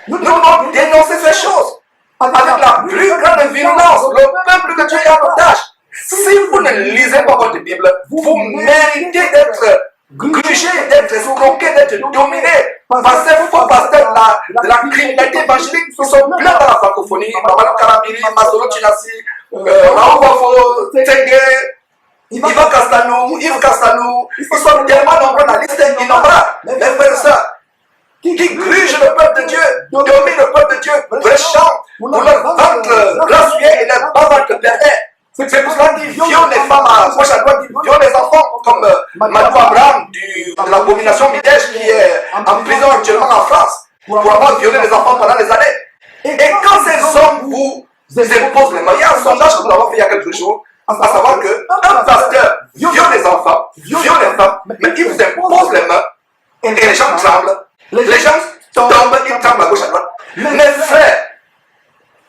nous devons dénoncer ces choses avec la plus grande violence. Le peuple de Dieu est en otage. Si vous ne lisez pas votre Bible, vous méritez d'être grugé, d'être escroqué, d'être dominé par ces faux pasteurs de la criminalité évangélique qui sont pleins dans la francophonie. Mamadou Karabiri, Masolo Chinasi, Raoul Bafo, Tengue, Ivan Castanou, Yves Castanou. Ils sont tellement nombreux, la liste est innombrable. Les frères et sœurs qui grugent le peuple de Dieu, dominent le peuple de Dieu, prêchant pour leur ventre gracieux et leur bas-ventre pervers. C'est pour cela qu'ils violent les femmes à gauche à droite, ils violent les enfants, comme Madou Abraham de l'abomination Midèche qui est en prison actuellement en France pour avoir violé les enfants pendant des années. Et quand ces hommes vous imposent les mains, il y a un sondage que nous avons fait il y a quelques jours, à savoir qu'un pasteur viole les enfants, viole les femmes, mais il vous impose les mains et les gens tremblent. Les gens tombent, ils tremblent à gauche à droite. Mes frères,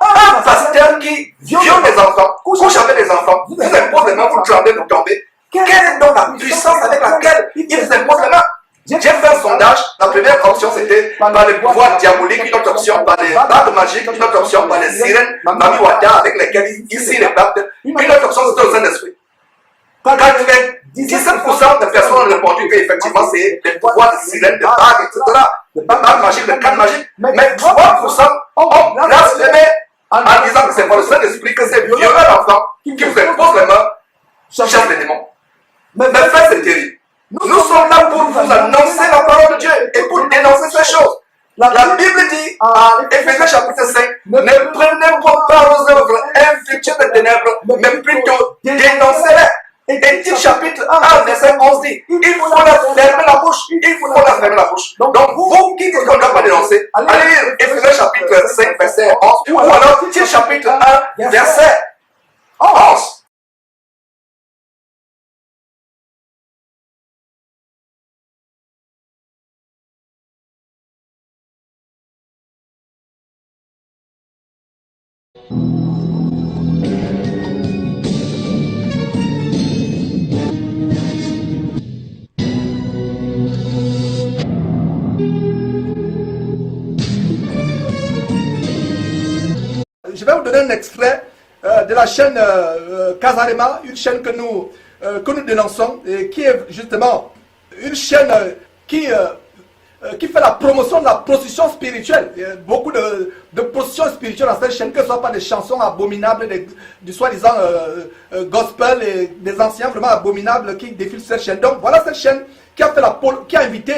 un pasteur qui viole les enfants, couche avec les enfants, vous impose les mains, vous tremblez, vous tombez. Quelle est donc la puissance avec laquelle il vous impose les mains? J'ai fait un sondage. La première option c'était par les pouvoirs diaboliques, une autre option par les bagues magiques, une autre option par les sirènes, Mami Wada, avec lesquelles ici les bagues, une autre option c'était au Saint-Esprit. 97% des personnes ont répondu qu'effectivement c'est les pouvoirs de sirènes, de bagues, etc. De bagues magiques, de cannes magiques. Mais 3% ont blasphémé en disant que c'est par le Saint-Esprit, que c'est violer l'enfant qui vous impose les mains, chasse les démons. Mais frère, c'est terrible. Nous sommes là pour vous annoncer la parole de Dieu et pour dénoncer ces choses. La Bible dit en Éphésiens chapitre 5, ne prenez pas part aux œuvres infructueuses des ténèbres, mais plutôt dénoncez-les. Et Tite chapitre 1, verset 11 dit, il faut la fermer la bouche, il faut la fermer la bouche. Donc vous qui dites qu'on ne doit pas dénoncer, allez lire Éphésiens chapitre 5, verset 11, ou alors Tite chapitre 1, verset 11. Je vais vous donner un extrait de la chaîne Casarema, une chaîne que nous dénonçons et qui est justement une chaîne qui fait la promotion de la prostitution spirituelle. Il y a beaucoup de prostitution spirituelle dans cette chaîne, que ce soit pas des chansons abominables, du soi-disant gospel et des anciens vraiment abominables qui défilent sur cette chaîne. Donc voilà cette chaîne qui a invité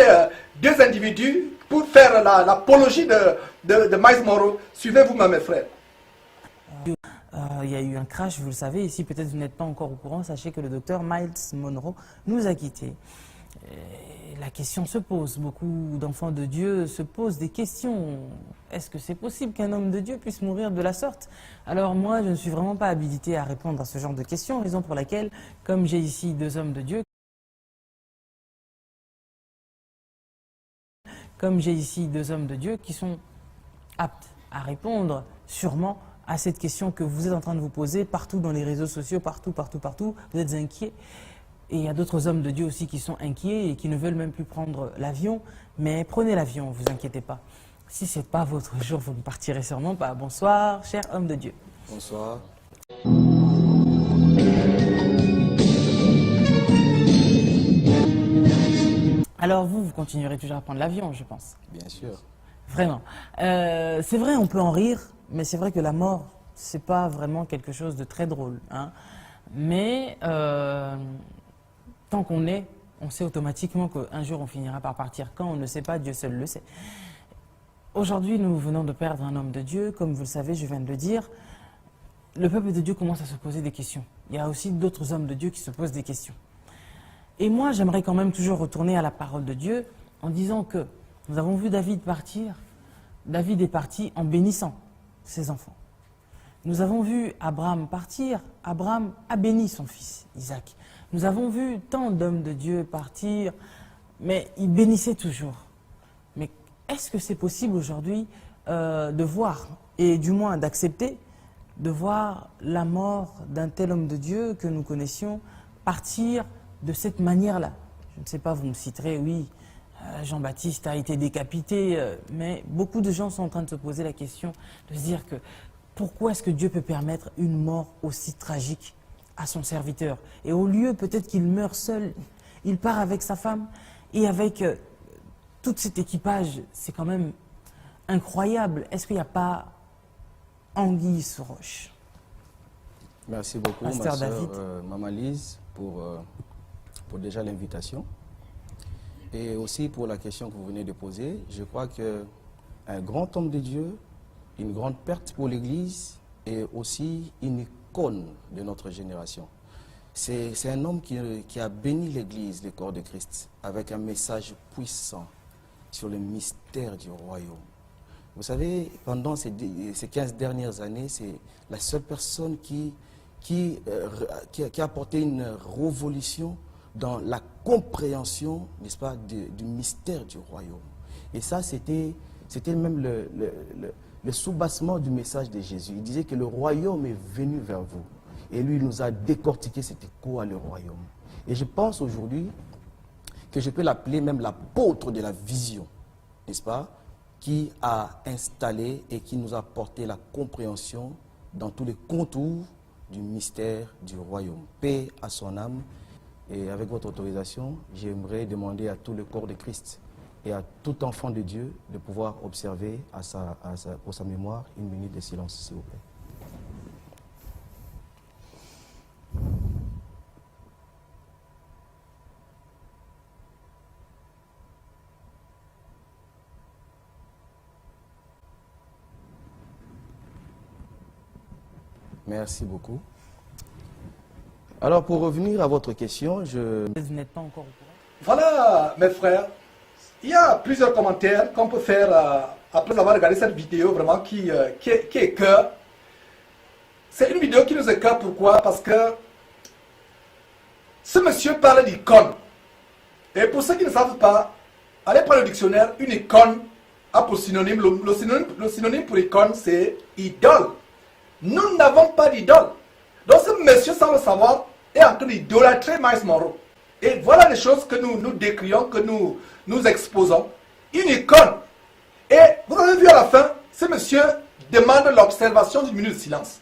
deux individus pour faire l'apologie de Miles Monroe. Suivez vous-même, mes frères. Il y a eu un crash, vous le savez, ici peut-être vous n'êtes pas encore au courant, sachez que le docteur Miles Monroe nous a quittés. La question se pose, beaucoup d'enfants de Dieu se posent des questions. Est-ce que c'est possible qu'un homme de Dieu puisse mourir de la sorte? Alors moi, je ne suis vraiment pas habilité à répondre à ce genre de questions, raison pour laquelle, comme j'ai ici deux hommes de Dieu, qui sont aptes à répondre sûrement à cette question que vous êtes en train de vous poser partout dans les réseaux sociaux, partout, vous êtes inquiets. Et il y a d'autres hommes de Dieu aussi qui sont inquiets et qui ne veulent même plus prendre l'avion. Mais prenez l'avion, vous inquiétez pas. Si ce n'est pas votre jour, vous ne partirez sûrement pas. Bonsoir, cher homme de Dieu. Bonsoir. Alors vous continuerez toujours à prendre l'avion, je pense. Bien sûr. Vraiment. C'est vrai, on peut en rire, mais c'est vrai que la mort, c'est pas vraiment quelque chose de très drôle. Hein. Mais tant qu'on est, on sait automatiquement qu'un jour on finira par partir. Quand on ne sait pas, Dieu seul le sait. Aujourd'hui, nous venons de perdre un homme de Dieu. Comme vous le savez, je viens de le dire. Le peuple de Dieu commence à se poser des questions. Il y a aussi d'autres hommes de Dieu qui se posent des questions. Et moi, j'aimerais quand même toujours retourner à la parole de Dieu en disant que nous avons vu David partir. David est parti en bénissant ses enfants. Nous avons vu Abraham partir. Abraham a béni son fils, Isaac. Nous avons vu tant d'hommes de Dieu partir, mais ils bénissaient toujours. Mais est-ce que c'est possible aujourd'hui de voir, et du moins d'accepter, de voir la mort d'un tel homme de Dieu que nous connaissions partir de cette manière-là? Je ne sais pas, vous me citerez, oui, Jean-Baptiste a été décapité, mais beaucoup de gens sont en train de se poser la question, de se dire que pourquoi est-ce que Dieu peut permettre une mort aussi tragique à son serviteur? Et au lieu peut-être qu'il meurt seul, il part avec sa femme et avec tout cet équipage. C'est quand même incroyable. Est-ce qu'il n'y a pas anguille sous roche? Merci beaucoup, Pasteur ma sœur David. Maman Lise, pour déjà l'invitation. Et aussi pour la question que vous venez de poser. Je crois qu'un grand homme de Dieu, une grande perte pour l'Église et aussi une icône de notre génération. C'est un homme qui a béni l'Église, le corps de Christ, avec un message puissant sur le mystère du royaume. Vous savez, pendant ces 15 dernières années, c'est la seule personne qui a apporté une révolution dans la compréhension, n'est-ce pas, du mystère du royaume. Et ça, c'était même le soubassement du message de Jésus. Il disait que le royaume est venu vers vous. Et lui, il nous a décortiqué c'était quoi le royaume. Et je pense aujourd'hui que je peux l'appeler même l'apôtre de la vision, n'est-ce pas, qui a installé et qui nous a apporté la compréhension dans tous les contours du mystère du royaume. Paix à son âme. Et avec votre autorisation, j'aimerais demander à tout le corps de Christ et à tout enfant de Dieu de pouvoir observer pour sa mémoire une minute de silence, s'il vous plaît. Merci beaucoup. Alors, pour revenir à votre question, Vous n'êtes pas encore au courant? Voilà, mes frères, il y a plusieurs commentaires qu'on peut faire après avoir regardé cette vidéo vraiment qui écœure. C'est une vidéo qui nous écœure, pourquoi? Parce que ce monsieur parle d'icône. Et pour ceux qui ne savent pas, allez prendre le dictionnaire, une icône a pour synonyme, le synonyme pour icône, c'est idole. Nous n'avons pas d'idole. Donc ce monsieur, sans le savoir, est en train d'idolâtrer Miles Monroe. Et voilà les choses que nous décrions, que nous exposons. Une icône. Et vous avez vu à la fin, ce monsieur demande l'observation d'une minute de silence.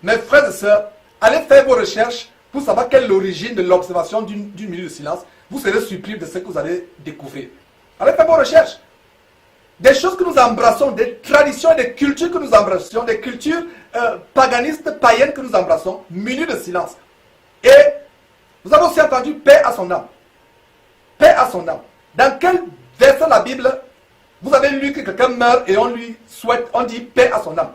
Mes frères et sœurs, allez faire vos recherches pour savoir quelle est l'origine de l'observation d'une minute de silence. Vous serez surpris de ce que vous allez découvrir. Allez faire vos recherches. Des choses que nous embrassons, des traditions et des cultures que nous embrassons, des cultures paganistes, païennes que nous embrassons, minute de silence. Et vous avez aussi entendu paix à son âme. Paix à son âme. Dans quel verset de la Bible vous avez lu que quelqu'un meurt et on lui souhaite, on dit paix à son âme?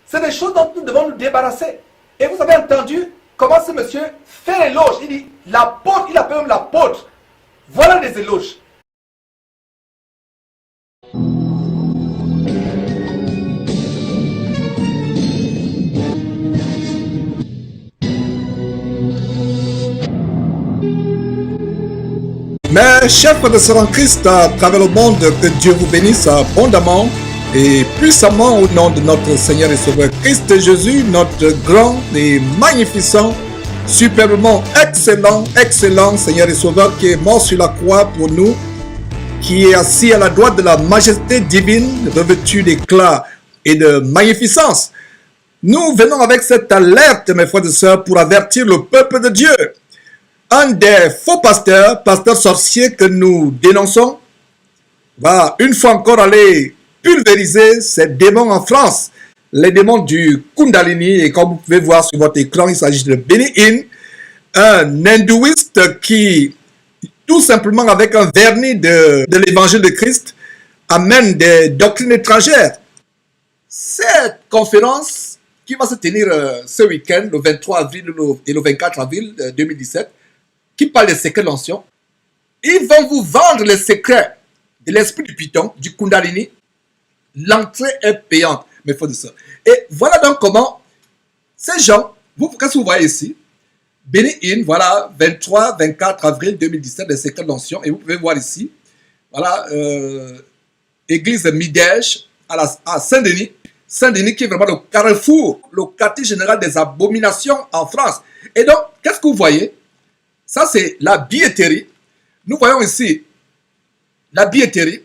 C'est des choses dont nous devons nous débarrasser. Et vous avez entendu comment ce monsieur fait l'éloge. Il dit l'apôtre, il appelle même l'apôtre. Voilà des éloges. Mes chers frères et sœurs en Christ, à travers le monde, que Dieu vous bénisse abondamment et puissamment au nom de notre Seigneur et Sauveur Christ Jésus, notre grand et magnificent, superbement excellent Seigneur et Sauveur qui est mort sur la croix pour nous, qui est assis à la droite de la majesté divine, revêtu d'éclat et de magnificence. Nous venons avec cette alerte, mes frères et sœurs, pour avertir le peuple de Dieu. Un des faux pasteurs sorciers que nous dénonçons, va une fois encore aller pulvériser ces démons en France. Les démons du Kundalini, et comme vous pouvez voir sur votre écran, il s'agit de Benny Hinn, un hindouiste qui, tout simplement avec un vernis de l'évangile de Christ, amène des doctrines étrangères. Cette conférence qui va se tenir ce week-end, le 23 avril et le 24 avril 2017, qui parle des secrets de l'onction, ils vont vous vendre les secrets de l'esprit du python, du Kundalini. L'entrée est payante, mes frères et sœurs. Et voilà donc comment ces gens, qu'est-ce que vous voyez ici? Benny Hinn, voilà, 23-24 avril 2017, les secrets de l'onction. Et vous pouvez voir ici, voilà, église de Midège à Saint-Denis. Saint-Denis qui est vraiment le carrefour, le quartier général des abominations en France. Et donc, qu'est-ce que vous voyez? Ça, c'est la billetterie. Nous voyons ici la billetterie,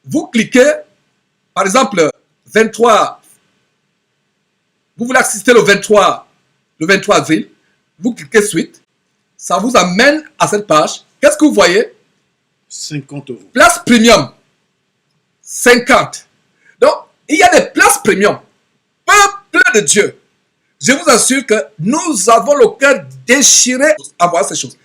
vous cliquez, par exemple, 23, vous voulez assister le 23 avril, vous cliquez suite, ça vous amène à cette page. Qu'est-ce que vous voyez? 50 euros. Place premium, 50. Donc, il y a des places premium. Peuple de Dieu, je vous assure que nous avons le cœur déchiré à voir ces choses.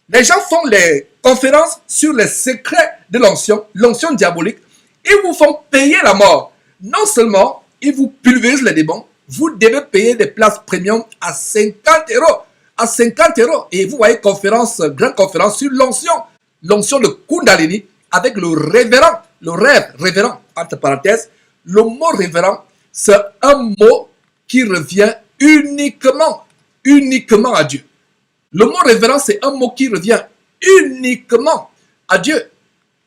Les gens font les conférences sur les secrets de l'onction diabolique. Ils vous font payer la mort. Non seulement ils vous pulvérisent les démons, vous devez payer des places premium à 50 euros. À 50 euros. Et vous voyez grande conférence sur l'onction de Kundalini avec le révérend, entre parenthèses. Le mot révérend, c'est un mot qui revient uniquement à Dieu. Le mot révérend, c'est un mot qui revient uniquement à Dieu.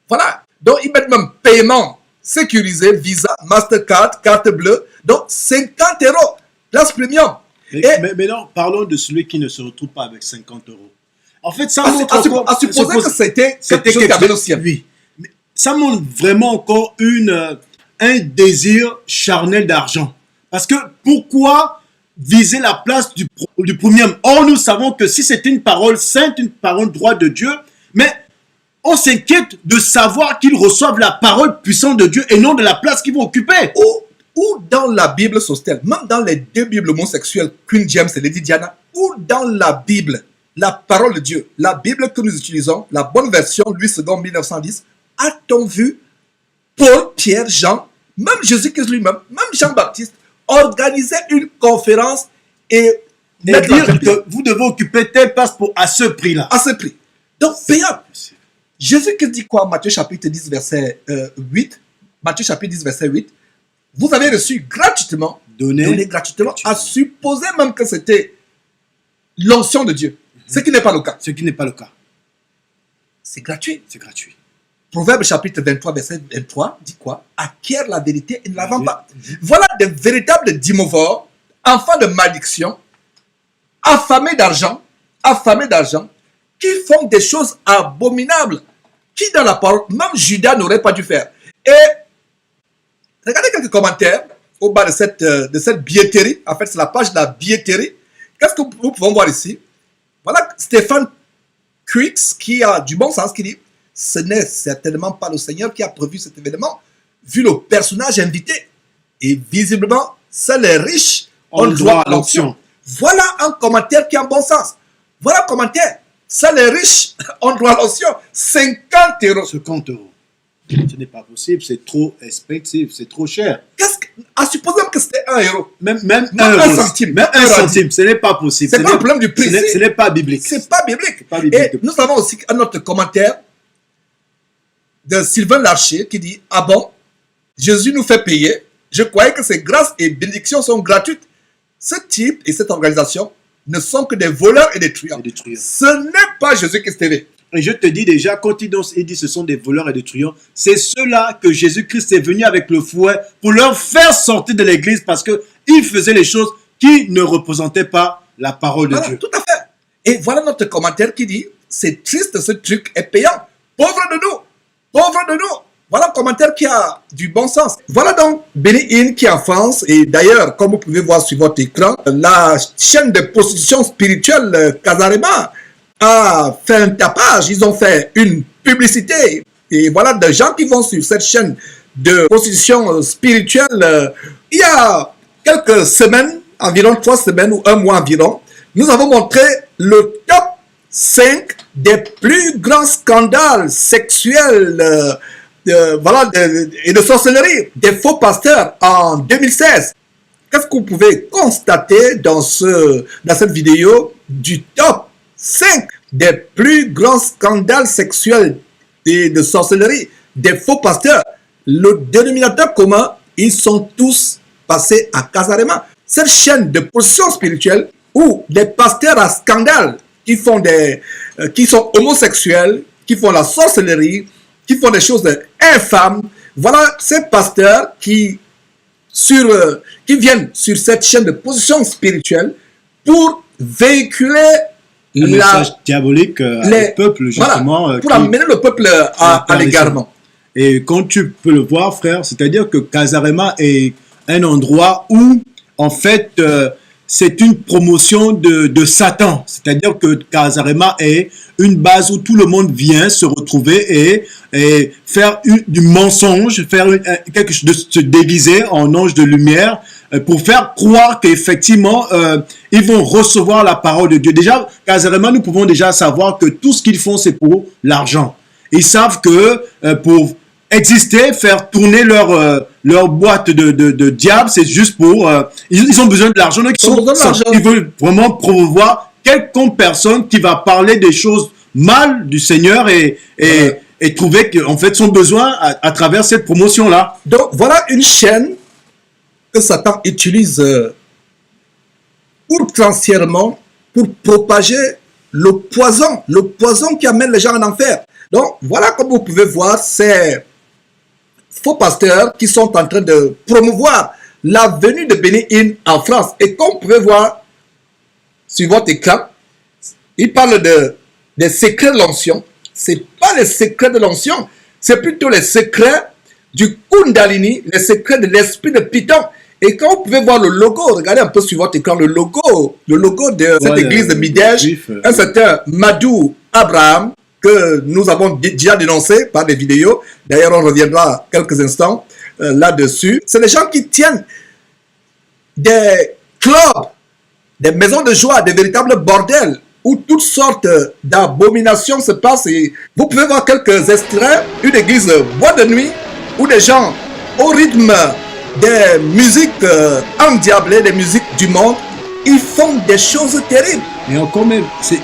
Voilà. Donc, ils mettent même paiement sécurisé, Visa, Mastercard, carte bleue. Donc, 50 euros, place premium. Mais non, parlons de celui qui ne se retrouve pas avec 50 euros. En fait, ça montre encore... À supposer que c'était quelque chose qui avait le sien. Oui. Mais ça montre vraiment encore un désir charnel d'argent. Parce que pourquoi viser la place du premium? Or, nous savons que si c'est une parole sainte, une parole droite de Dieu, mais on s'inquiète de savoir qu'ils reçoivent la parole puissante de Dieu et non de la place qu'ils vont occuper. Ou dans la Bible Sostel, même dans les deux Bibles homosexuelles, Queen James et Lady Diana, ou dans la Bible, la parole de Dieu, la Bible que nous utilisons, la bonne version, Louis II 1910, a-t-on vu Paul, Pierre, Jean, même Jésus-Christ lui-même, même Jean-Baptiste, organiser une conférence et dire que vous devez occuper telle place à ce prix-là. À ce prix. Donc, payable. Jésus-Christ dit quoi? Matthieu chapitre 10, verset 8. Matthieu chapitre 10, verset 8. Vous avez reçu gratuitement, donné gratuitement, à supposer même que c'était l'onction de Dieu. Ce qui n'est pas le cas. Ce qui n'est pas le cas. C'est gratuit. C'est gratuit. Proverbe chapitre 23, verset 23 dit quoi? Acquiert la vérité et ne la vend pas. Voilà des véritables dimorphes, enfants de malédiction, affamés d'argent, qui font des choses abominables, qui dans la parole, même Judas n'aurait pas dû faire. Et regardez quelques commentaires au bas de cette billetterie. En fait, c'est la page de la billetterie. Qu'est-ce que nous pouvons voir ici? Voilà Stéphane Quix qui a du bon sens, qui dit: ce n'est certainement pas le Seigneur qui a prévu cet événement, vu le personnage invité. Et visiblement, seuls les riches ont le droit à l'onction. Voilà un commentaire qui a un bon sens. Voilà un commentaire. Seuls les riches ont le droit à l'onction. 50 euros. 50 euros. Ce n'est pas possible, c'est trop expectif, c'est trop cher. À supposer que c'était 1 euro. Même un centime. Même un centime, ce n'est pas possible. C'est pas le problème du prix. Ce n'est pas biblique. C'est pas biblique. Et nous avons aussi un autre commentaire de Sylvain Larcher qui dit: ah bon, Jésus nous fait payer. Je croyais que ces grâces et bénédictions sont gratuites. Ce type et cette organisation ne sont que des voleurs et des truands. Ce n'est pas Jésus-Christ TV. Et je te dis déjà, quand il dit ce sont des voleurs et des truands, c'est ceux-là que Jésus-Christ est venu avec le fouet pour leur faire sortir de l'église parce qu'ils faisaient les choses qui ne représentaient pas la parole de Dieu. Tout à fait. Et voilà notre commentaire qui dit: c'est triste, ce truc est payant. Pauvre de nous. Pauvre de nous. Voilà un commentaire qui a du bon sens. Voilà donc Benny Hinn qui avance. Et d'ailleurs, comme vous pouvez voir sur votre écran, la chaîne de prostitution spirituelle Casarema a fait un tapage. Ils ont fait une publicité. Et voilà des gens qui vont sur cette chaîne de prostitution spirituelle. Il y a quelques semaines, environ 3 semaines ou 1 mois environ, nous avons montré le top 5 des plus grands scandales sexuels et de sorcellerie des faux pasteurs en 2016. Qu'est-ce que vous pouvez constater dans cette vidéo du top 5 des plus grands scandales sexuels et de sorcellerie des faux pasteurs? Le dénominateur commun, ils sont tous passés à Casarema. Cette chaîne de position spirituelle où des pasteurs à scandale qui sont homosexuels, qui font la sorcellerie, qui font des choses infâmes. Voilà ces pasteurs qui viennent sur cette chaîne de position spirituelle pour véhiculer un message diabolique au peuple, justement. Voilà, pour amener le peuple à l'égarement. Et quand tu peux le voir, frère, c'est-à-dire que Kasarema est un endroit où, en fait, c'est une promotion de Satan. C'est-à-dire que Kasarema est une base où tout le monde vient se retrouver et faire du mensonge, faire quelque chose de se déguiser en ange de lumière pour faire croire qu'effectivement, ils vont recevoir la parole de Dieu. Déjà, Kasarema, nous pouvons déjà savoir que tout ce qu'ils font, c'est pour l'argent. Ils savent que pour exister, faire tourner leur boîte de diable, c'est juste pour... ils ont besoin de l'argent. Donc ils veulent vraiment promouvoir quelconque personne qui va parler des choses mal du Seigneur et trouver qu'en fait son besoin à travers cette promotion-là. Donc voilà une chaîne que Satan utilise outrancièrement pour propager le poison qui amène les gens en enfer. Donc voilà, comme vous pouvez voir, ces faux pasteurs qui sont en train de promouvoir la venue de Benny Hinn en France. Et comme vous pouvez voir sur votre écran, il parle des secrets de l'onction. Ce n'est pas les secrets de l'onction, c'est plutôt les secrets du Kundalini, les secrets de l'esprit de Python. Et quand vous pouvez voir le logo, regardez un peu sur votre écran, le logo de cette église de Midège, un certain Madou Abraham, que nous avons déjà dénoncé par des vidéos. D'ailleurs, on reviendra quelques instants là-dessus. C'est les gens qui tiennent des clubs, des maisons de joie, des véritables bordels, où toutes sortes d'abominations se passent. Et vous pouvez voir quelques extraits, une église boîte de nuit, où des gens, au rythme des musiques endiablées, des musiques du monde, ils font des choses terribles. Et encore même, c'est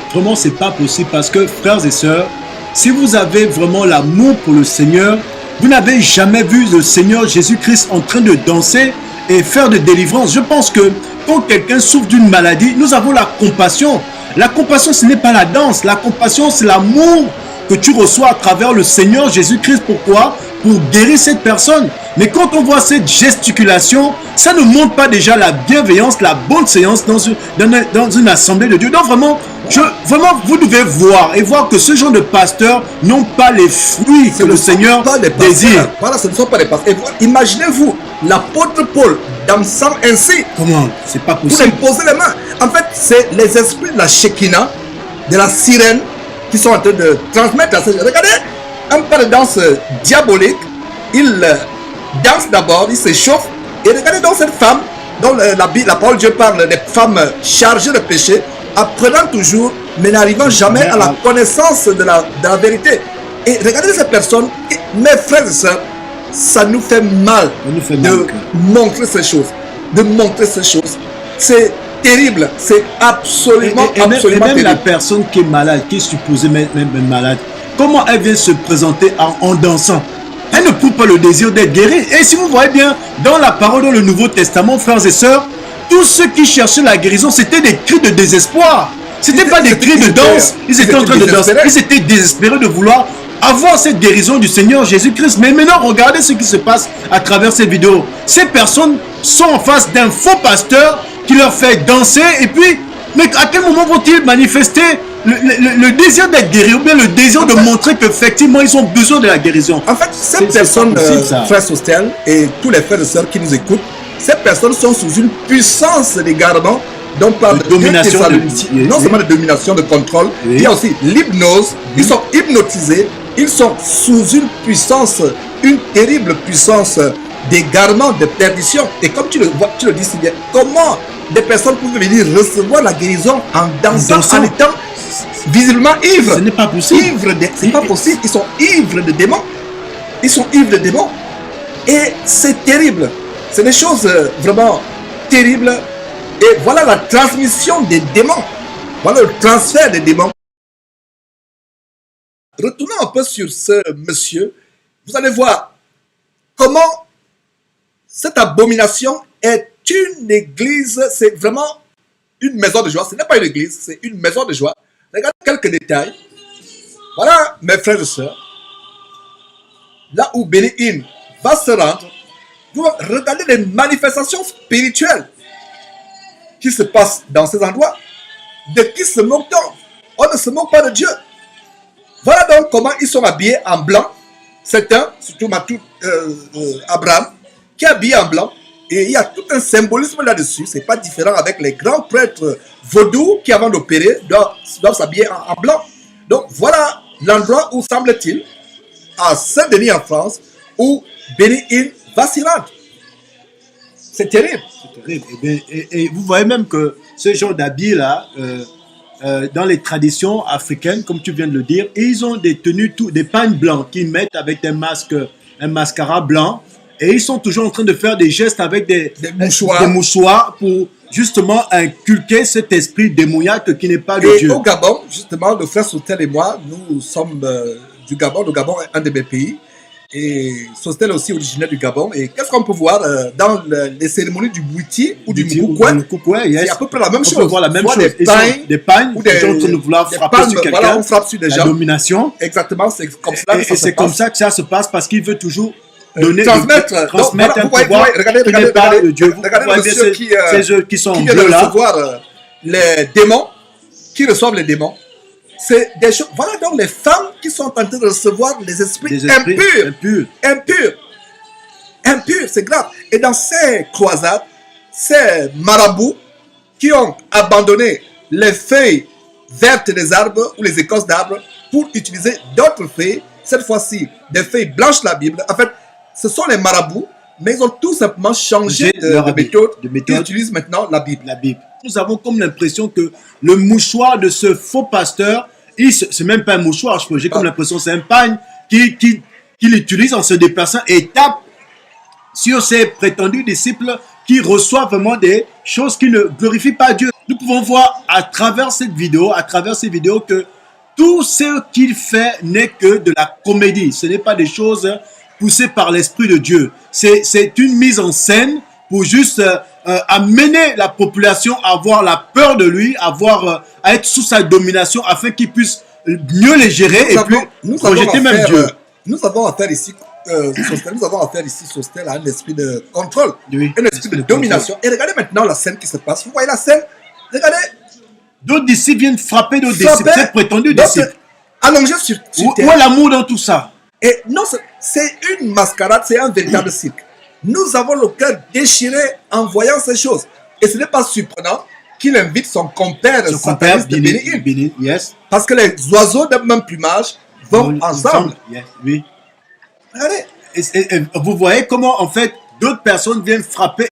pas possible parce que, frères et sœurs, si vous avez vraiment l'amour pour le Seigneur, vous n'avez jamais vu le Seigneur Jésus-Christ en train de danser et faire de délivrance. Je pense que quand quelqu'un souffre d'une maladie, nous avons la compassion. La compassion, ce n'est pas la danse. La compassion, c'est l'amour que tu reçois à travers le Seigneur Jésus-Christ. Pourquoi? Pour guérir cette personne. Mais quand on voit cette gesticulation, ça ne montre pas déjà la bienveillance, la bonne séance dans une assemblée de Dieu. Donc vraiment, vous devez voir et voir que ce genre de pasteurs n'ont pas les fruits que le Seigneur désire. Voilà, ce ne sont pas des pasteurs. Imaginez-vous l'apôtre Paul dansant ainsi. Comment? C'est pas possible. Pour imposer les mains. En fait, c'est les esprits de la Shekinah, de la sirène, qui sont en train de transmettre à ces... Regardez, un pas de danse diabolique. Il danse d'abord, il s'échauffe. Et regardez donc cette femme, dont la parole de Dieu parle des femmes chargées de péché, apprenant toujours, mais n'arrivant jamais à la connaissance de la vérité. Et regardez ces personnes, mes frères et sœurs, ça nous fait mal de montrer ces choses. De montrer ces choses. C'est terrible, c'est absolument même terrible. La personne qui est malade, qui est supposée même malade, comment elle vient se présenter en dansant? Elle ne prouve pas le désir d'être guérie. Et si vous voyez bien, dans la parole, dans le Nouveau Testament, frères et sœurs, tous ceux qui cherchaient la guérison, c'était des cris de désespoir. Ce n'était pas des cris de danse. Ils étaient en train de danser. Ils étaient désespérés de vouloir avoir cette guérison du Seigneur Jésus-Christ. Mais maintenant, regardez ce qui se passe à travers ces vidéos. Ces personnes sont en face d'un faux pasteur qui leur fait danser. Et puis, mais à quel moment vont-ils manifester le désir d'être guéri ou bien le désir de montrer qu'effectivement ils ont besoin de la guérison? En fait, ces personnes, frères Sostel et tous les frères et sœurs qui nous écoutent, ces personnes sont sous une puissance d'égarement dont parle de domination, non seulement de domination, de contrôle, oui. Il y a aussi l'hypnose. Ils sont hypnotisés, ils sont sous une puissance, une terrible puissance d'égarement, de perdition. Et comme tu le dis si bien, comment des personnes peuvent venir recevoir la guérison en dansant, en étant visiblement ivres? Ce n'est pas possible. C'est pas possible. Ils sont ivres de démons. Ils sont ivres de démons. Et c'est terrible. C'est des choses vraiment terribles. Et voilà la transmission des démons. Voilà le transfert des démons. Retournons un peu sur ce monsieur. Vous allez voir comment cette abomination est une église. C'est vraiment une maison de joie. Ce n'est pas une église, c'est une maison de joie. Regardez quelques détails. Voilà, mes frères et sœurs. Là où Benny Hinn va se rendre, vous regardez les manifestations spirituelles qui se passent dans ces endroits. De qui se moque-t-on? On ne se moque pas de Dieu. Voilà donc comment ils sont habillés en blanc. Certains, surtout Abraham, qui est habillé en blanc. Et il y a tout un symbolisme là-dessus. Ce n'est pas différent avec les grands prêtres vaudous qui, avant d'opérer, doivent s'habiller en blanc. Donc voilà l'endroit où, semble-t-il, à Saint-Denis en France, où Béni-Il va s'y rendre. C'est terrible. C'est terrible. Et vous voyez même que ce genre d'habits là, dans les traditions africaines, comme tu viens de le dire, ils ont des tenues, des pagnes blancs qu'ils mettent avec des masques, un mascara blanc. Et ils sont toujours en train de faire des gestes avec des mouchoirs pour justement inculquer cet esprit démoniaque qui n'est pas de Dieu. Et au Gabon, justement, le frère Sautel et moi, nous sommes du Gabon. Le Gabon est un de mes pays. Et Sautel est aussi originaire du Gabon. Et qu'est-ce qu'on peut voir dans les cérémonies du Bouiti ou du Moukoukoué? Yes. C'est à peu près la même chose. On peut voir la même chose. Des pagnes où des gens sont en train de vouloir frapper sur quelqu'un. Voilà, on frappe sur des gens. La domination. Exactement, c'est comme ça que ça se passe. Et c'est comme ça que ça se passe parce qu'il veut toujours transmettre un pouvoir qui n'est pas de Dieu. Regardez le monsieur ces œufs qui sont vient de recevoir les démons, qui reçoivent les démons. C'est des choses. Voilà donc les femmes qui sont en train de recevoir les esprits impurs, c'est grave. Et dans ces croisades, ces marabouts qui ont abandonné les feuilles vertes des arbres ou les écorces d'arbres pour utiliser d'autres feuilles, cette fois-ci des feuilles blanches de la Bible. En fait, ce sont les marabouts, mais ils ont tout simplement changé de méthode. Ils utilisent maintenant la Bible. Nous avons comme l'impression que le mouchoir de ce faux pasteur, c'est même pas un mouchoir, j'ai comme l'impression que c'est un pagne qu'il utilise en se déplaçant et tape sur ses prétendus disciples qui reçoivent vraiment des choses qui ne glorifient pas Dieu. Nous pouvons voir à travers ces vidéos que tout ce qu'il fait n'est que de la comédie. Ce n'est pas des choses poussées par l'Esprit de Dieu. C'est une mise en scène pour juste amener la population à avoir la peur de lui, à être sous sa domination afin qu'il puisse mieux les gérer et puis projeter même Dieu. Nous avons affaire ici, Sostel, à un esprit de contrôle, un esprit de domination. Et regardez maintenant la scène qui se passe. Vous voyez la scène? Regardez. D'autres disciples viennent frapper d'autres disciples, ces prétendus disciples. Allongés sur terre. Où est l'amour dans tout ça? Et non, c'est une mascarade, c'est un véritable cirque. Nous avons le cœur déchiré en voyant ces choses. Et ce n'est pas surprenant qu'il invite son compère sataniste de Béni-Il. Yes. Parce que les oiseaux d'un même plumage vont ensemble. Yes, oui. Regardez. Et vous voyez comment, en fait, d'autres personnes viennent frapper.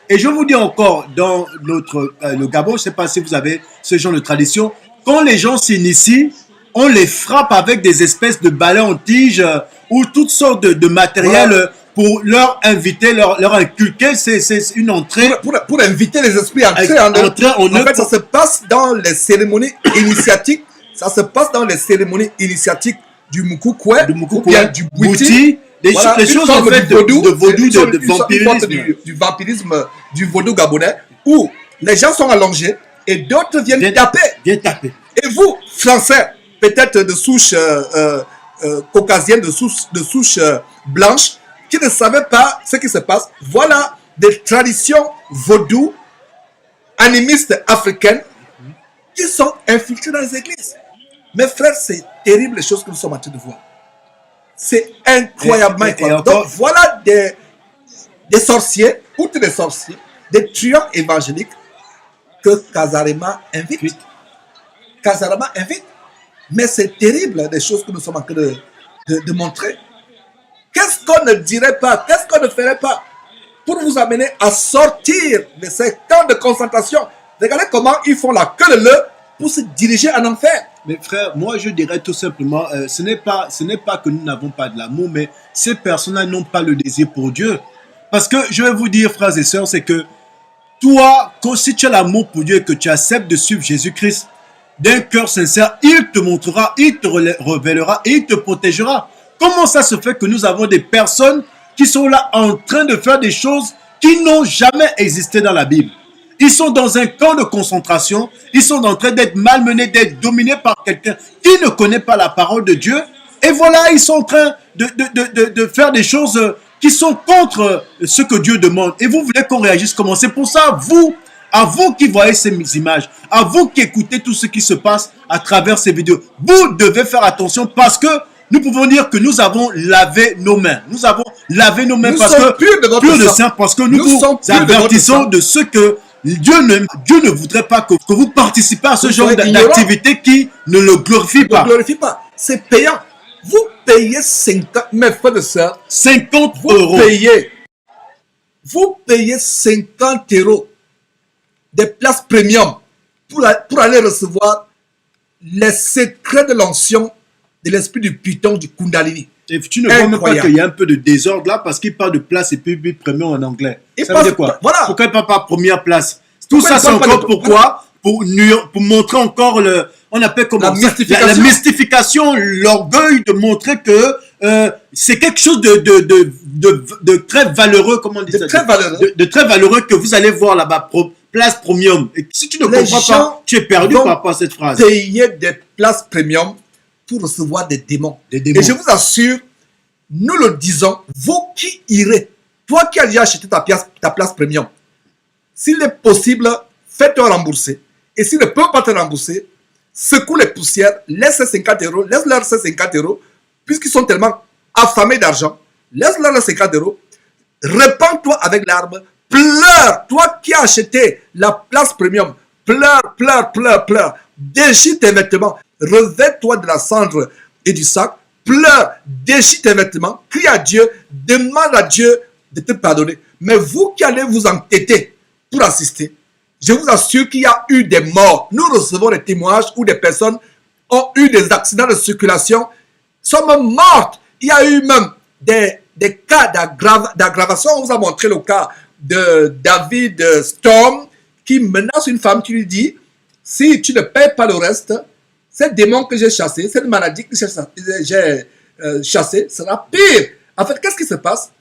Et je vous dis encore, dans le Gabon, je ne sais pas si vous avez ce genre de tradition, quand les gens s'initient, on les frappe avec des espèces de balais en tige ou toutes sortes de matériel pour leur inviter, leur inculquer. C'est une entrée. Pour inviter les esprits à entrer en eux. En fait, ça se passe dans les cérémonies initiatiques. Ça se passe dans les cérémonies initiatiques du Moukoukoué, ou bien du Bouiti. Les choses en fait de vaudou, de vampirisme. Du vampirisme du vaudou gabonais, où les gens sont allongés et d'autres viennent taper. Et vous, Français, peut-être de souche caucasienne, de souche blanche, qui ne savez pas ce qui se passe, voilà des traditions vaudou, animistes africaines, qui sont infiltrées dans les églises. Mes frères, c'est terrible les choses que nous sommes en train de voir. C'est incroyablement incroyable. Donc voilà des sorciers, outre des sorciers, des truands évangéliques que Kazarema invite. Kazarema invite. Mais c'est terrible les choses que nous sommes en train de montrer. Qu'est-ce qu'on ne dirait pas, qu'est-ce qu'on ne ferait pas pour vous amener à sortir de ces camps de concentration? Regardez comment ils font la queue de l'œuf pour se diriger en enfer. Mais frère, moi je dirais tout simplement, ce n'est pas que nous n'avons pas de l'amour, mais ces personnes-là n'ont pas le désir pour Dieu. Parce que je vais vous dire, frères et sœurs, c'est que toi, si tu as l'amour pour Dieu et que tu acceptes de suivre Jésus-Christ d'un cœur sincère, il te montrera, il te révélera et il te protégera. Comment ça se fait que nous avons des personnes qui sont là en train de faire des choses qui n'ont jamais existé dans la Bible? Ils sont dans un camp de concentration. Ils sont en train d'être malmenés, d'être dominés par quelqu'un qui ne connaît pas la parole de Dieu. Et voilà, ils sont en train de faire des choses qui sont contre ce que Dieu demande. Et vous voulez qu'on réagisse comment? C'est pour ça, à vous qui voyez ces images, à vous qui écoutez tout ce qui se passe à travers ces vidéos, vous devez faire attention parce que nous pouvons dire que nous avons lavé nos mains. Nous avons lavé nos mains Nous parce sommes que purs de notre sang. parce que nous vous sommes purs de notre avertissons sang. de ce que Dieu ne voudrait pas que vous participez à ce Vous genre serez ignorants. d'activité qui ne le glorifie Ne pas. glorifie pas. C'est payant. Vous payez 50, mes frères et sœurs, 50 vous euros. payez 50 euros des places premium pour aller recevoir les secrets de l'onction de l'esprit du Python, du Kundalini. Et tu ne vois même pas Incroyable. qu'il y a un peu de désordre là parce qu'il parle de place et puis premium en anglais. Il Ça veut passe- dire quoi? voilà. Pourquoi il ne parle pas première place? Tout Pourquoi ça, il c'est parle pas encore de- pourquoi? Pour montrer encore on appelle comment La ça? mystification. La mystification, l'orgueil de montrer que c'est quelque chose de très valeureux, comment on dit De ça? très valeureux. De très valeureux que vous allez voir là-bas, place premium. Et si tu ne Les comprends gens pas, tu es perdu vont par rapport à cette phrase. Payer des places premium pour recevoir des démons. Des démons. Et je vous assure, nous le disons, vous qui irez, toi qui as déjà acheté ta place premium, s'il est possible, faites-toi rembourser. Et s'ils ne peuvent pas te rembourser, secoue les poussières, laisse ces 50 euros, laisse-leur ces 50 euros, puisqu'ils sont tellement affamés d'argent, laisse-leur les 50 euros, répands-toi avec l'arbre, pleure, toi qui as acheté la place premium, pleure, pleure, pleure, pleure, déchire tes vêtements, revêt-toi de la cendre et du sac, pleure, déchire tes vêtements, crie à Dieu, demande à Dieu de te pardonner. Mais vous qui allez vous entêter pour assister, je vous assure qu'il y a eu des morts. Nous recevons des témoignages où des personnes ont eu des accidents de circulation, sont même mortes. Il y a eu même des cas d'aggravation. On vous a montré le cas de David Storm qui menace une femme qui lui dit, si tu ne payes pas le reste, ces démons que j'ai chassés, cette maladie que j'ai chassée sera pire. En fait, qu'est-ce qui se passe?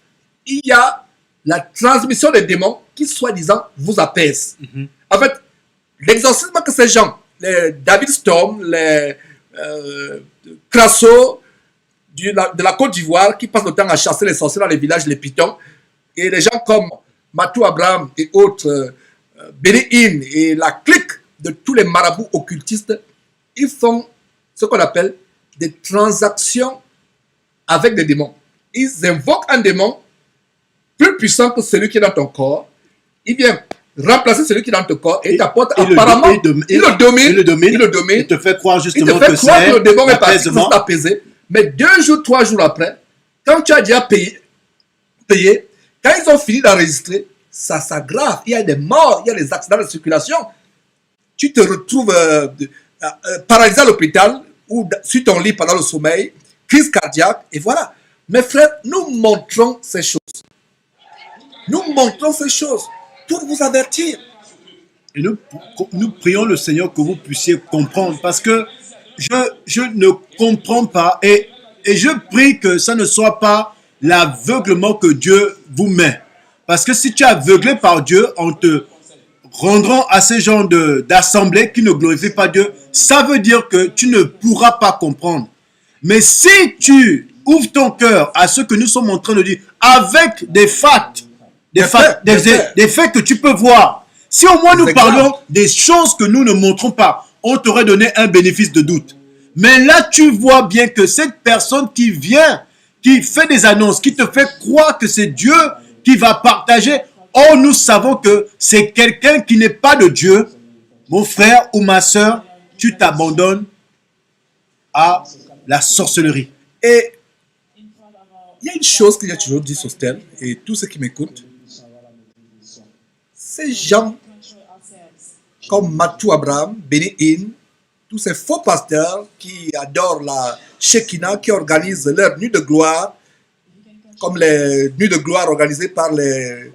Il y a la transmission des démons qui, soi-disant, vous apaise. En fait, l'exorcisme que ces gens, les David Storm, les Crasso de la Côte d'Ivoire, qui passent le temps à chasser les sorciers dans les villages, les pitons, et les gens comme Matou Abraham et autres, Béni In et la clique de tous les marabouts occultistes, ils font ce qu'on appelle des transactions avec des démons. Ils invoquent un démon plus puissant que celui qui est dans ton corps. Il vient remplacer celui qui est dans ton corps et t'apporte apparemment. Il le domine. Il te fait croire Il te justement fait que croire que le démon est parti, l'apaisement. c'est apaisé. Mais 2 jours, 3 jours après, quand tu as déjà payé, quand ils ont fini d'enregistrer, ça s'aggrave. Il y a des morts, il y a des accidents de circulation. Tu te retrouves paralysé à l'hôpital ou sur ton lit pendant le sommeil, crise cardiaque, et voilà. Mes frères, nous montrons ces choses. Nous montrons ces choses pour vous avertir. Et nous prions le Seigneur que vous puissiez comprendre parce que je ne comprends pas et je prie que ça ne soit pas l'aveuglement que Dieu vous met. Parce que si tu es aveuglé par Dieu en te rendant à ces genres d'assemblées qui ne glorifient pas Dieu, ça veut dire que tu ne pourras pas comprendre. Mais si tu ouvres ton cœur à ce que nous sommes en train de dire avec des faits, des faits que tu peux voir, si au moins nous parlons des choses que nous ne montrons pas, on t'aurait donné un bénéfice de doute. Mais là, tu vois bien que cette personne qui vient, qui fait des annonces, qui te fait croire que c'est Dieu qui va partager, oh, nous savons que c'est quelqu'un qui n'est pas de Dieu. Mon frère ou ma soeur, tu t'abandonnes à la sorcellerie. Et il y a une chose que j'ai toujours dit sur Stèle, et tous ceux qui m'écoutent, ces gens comme Matou Abraham, Béni In, tous ces faux pasteurs qui adorent la Shekinah, qui organisent leurs nuits de gloire, comme les nuits de gloire organisées par les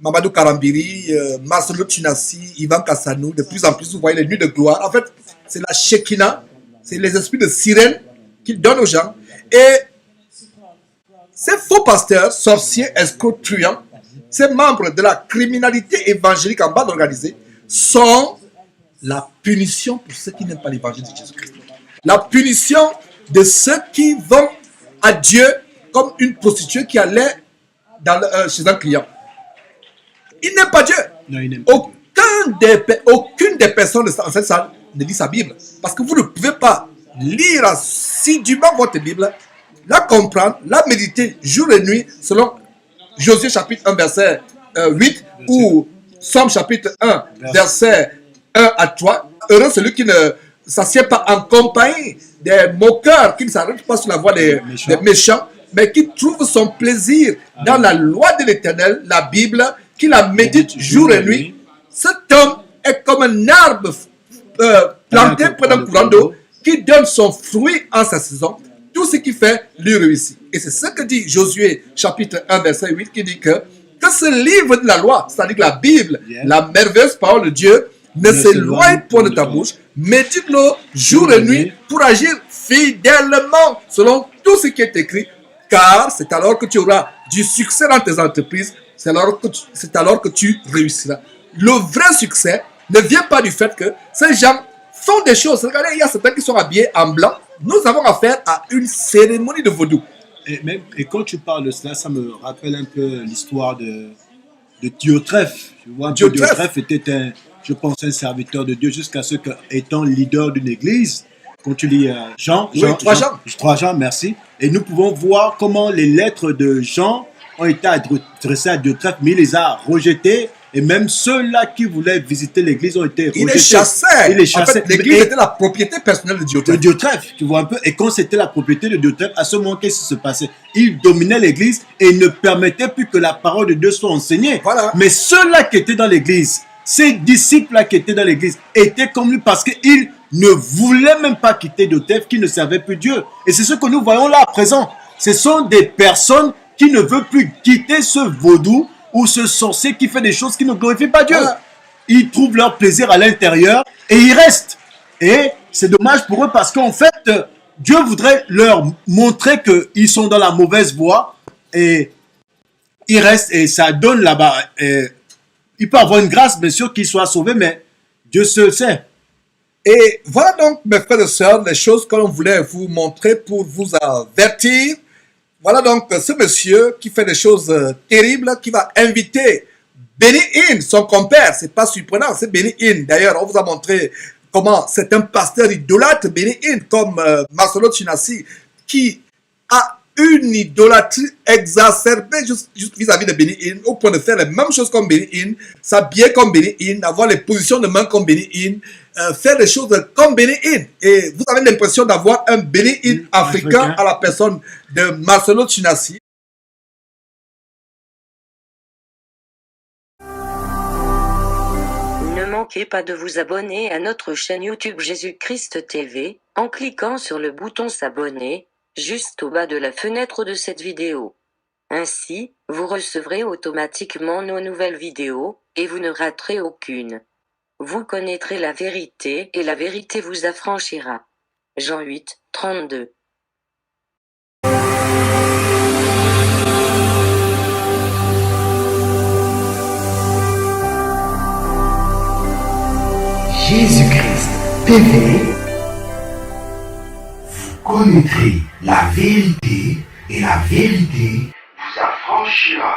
Mamadou Karambiri, Marcelo Tunassi, Ivan Kassanou. De plus en plus, vous voyez les nuits de gloire. En fait, c'est la Shekinah, c'est les esprits de sirène qu'ils donnent aux gens. Et ces faux pasteurs, sorciers, escrocs, truands, ces membres de la criminalité évangélique en bande organisée sont la punition pour ceux qui n'aiment pas l'évangile de Jésus-Christ. La punition de ceux qui vont à Dieu comme une prostituée qui allait chez un client. Ils n'aiment pas Dieu. Non, il n'aime pas. Aucune des personnes dans cette salle ne lit sa Bible. Parce que vous ne pouvez pas lire assidûment votre Bible, la comprendre, la méditer jour et nuit selon Josué chapitre 1 verset 8 ou Somme chapitre 1 verset 1 à 3. Heureux celui qui ne s'assied pas en compagnie des moqueurs, qui ne s'arrêtent pas sur la voie des méchants, mais qui trouve son plaisir dans la loi de l'Éternel, la Bible, qui la médite jour et nuit. Cet homme est comme un arbre planté près d'un courant d'eau qui donne son fruit en sa saison. Tout ce qu'il fait lui réussit. Et c'est ce que dit Josué chapitre 1 verset 8 qui dit que ce livre de la loi, c'est-à-dire la Bible, la merveilleuse parole de Dieu, ne s'éloigne point de ta bouche, médite-le jour et nuit pour agir fidèlement selon tout ce qui est écrit, car c'est alors que tu auras du succès dans tes entreprises, c'est alors que tu réussiras. Le vrai succès ne vient pas du fait que ces gens font des choses. Regardez, il y a certains qui sont habillés en blanc. Nous avons affaire à une cérémonie de vaudou. Et quand tu parles de cela, ça me rappelle un peu l'histoire de Diotrephe. Tu vois, Diotrephe était je pense, un serviteur de Dieu jusqu'à ce qu'étant leader d'une église. Quand tu lis Jean, 3 Jean, merci. Et nous pouvons voir comment les lettres de Jean ont été adressées à Diotrephe, mais il les a rejetées. Et même ceux-là qui voulaient visiter l'église ont été rejetés. Il les chassait. En fait, l'église était la propriété personnelle de Diotrephe. Tu vois un peu. Et quand c'était la propriété de Diotrephe, à ce moment, qu'est-ce qui se passait? Il dominait l'église et ne permettait plus que la parole de Dieu soit enseignée. Voilà. Mais ceux-là qui étaient dans l'église, ces disciples-là qui étaient dans l'église, étaient comme lui parce qu'ils ne voulaient même pas quitter Diotrephe, qui ne servait plus Dieu. Et c'est ce que nous voyons là à présent. Ce sont des personnes qui ne veulent plus quitter ce vaudou ou ce sorcier qui fait des choses qui ne glorifient pas Dieu. Voilà. Ils trouvent leur plaisir à l'intérieur et ils restent. Et c'est dommage pour eux parce qu'en fait, Dieu voudrait leur montrer qu'ils sont dans la mauvaise voie et ils restent et ça donne là-bas. Il peut avoir une grâce, bien sûr, qu'ils soient sauvés, mais Dieu seul sait. Et voilà donc, mes frères et sœurs, les choses que l'on voulait vous montrer pour vous avertir. Voilà donc ce monsieur qui fait des choses terribles, qui va inviter Benny Hinn, son compère. C'est pas surprenant, c'est Benny Hinn. D'ailleurs, on vous a montré comment c'est un pasteur idolâtre, Benny Hinn, comme Marcelo Chinassi, qui a une idolâtrie exacerbée juste vis-à-vis de Benny Hinn, au point de faire les mêmes choses comme Benny Hinn, s'habiller comme Benny Hinn, avoir les positions de main comme Benny Hinn, faire des choses comme Benny Hinn. Et vous avez l'impression d'avoir un Benny Hinn africain à la personne de Marcelo Chinassi. Ne manquez pas de vous abonner à notre chaîne YouTube Jésus-Christ TV, en cliquant sur le bouton s'abonner, juste au bas de la fenêtre de cette vidéo. Ainsi, vous recevrez automatiquement nos nouvelles vidéos, et vous ne raterez aucune. Vous connaîtrez la vérité, et la vérité vous affranchira. Jean 8, 32. Jésus-Christ TV, vous connaîtrez la vérité et la vérité vous affranchira.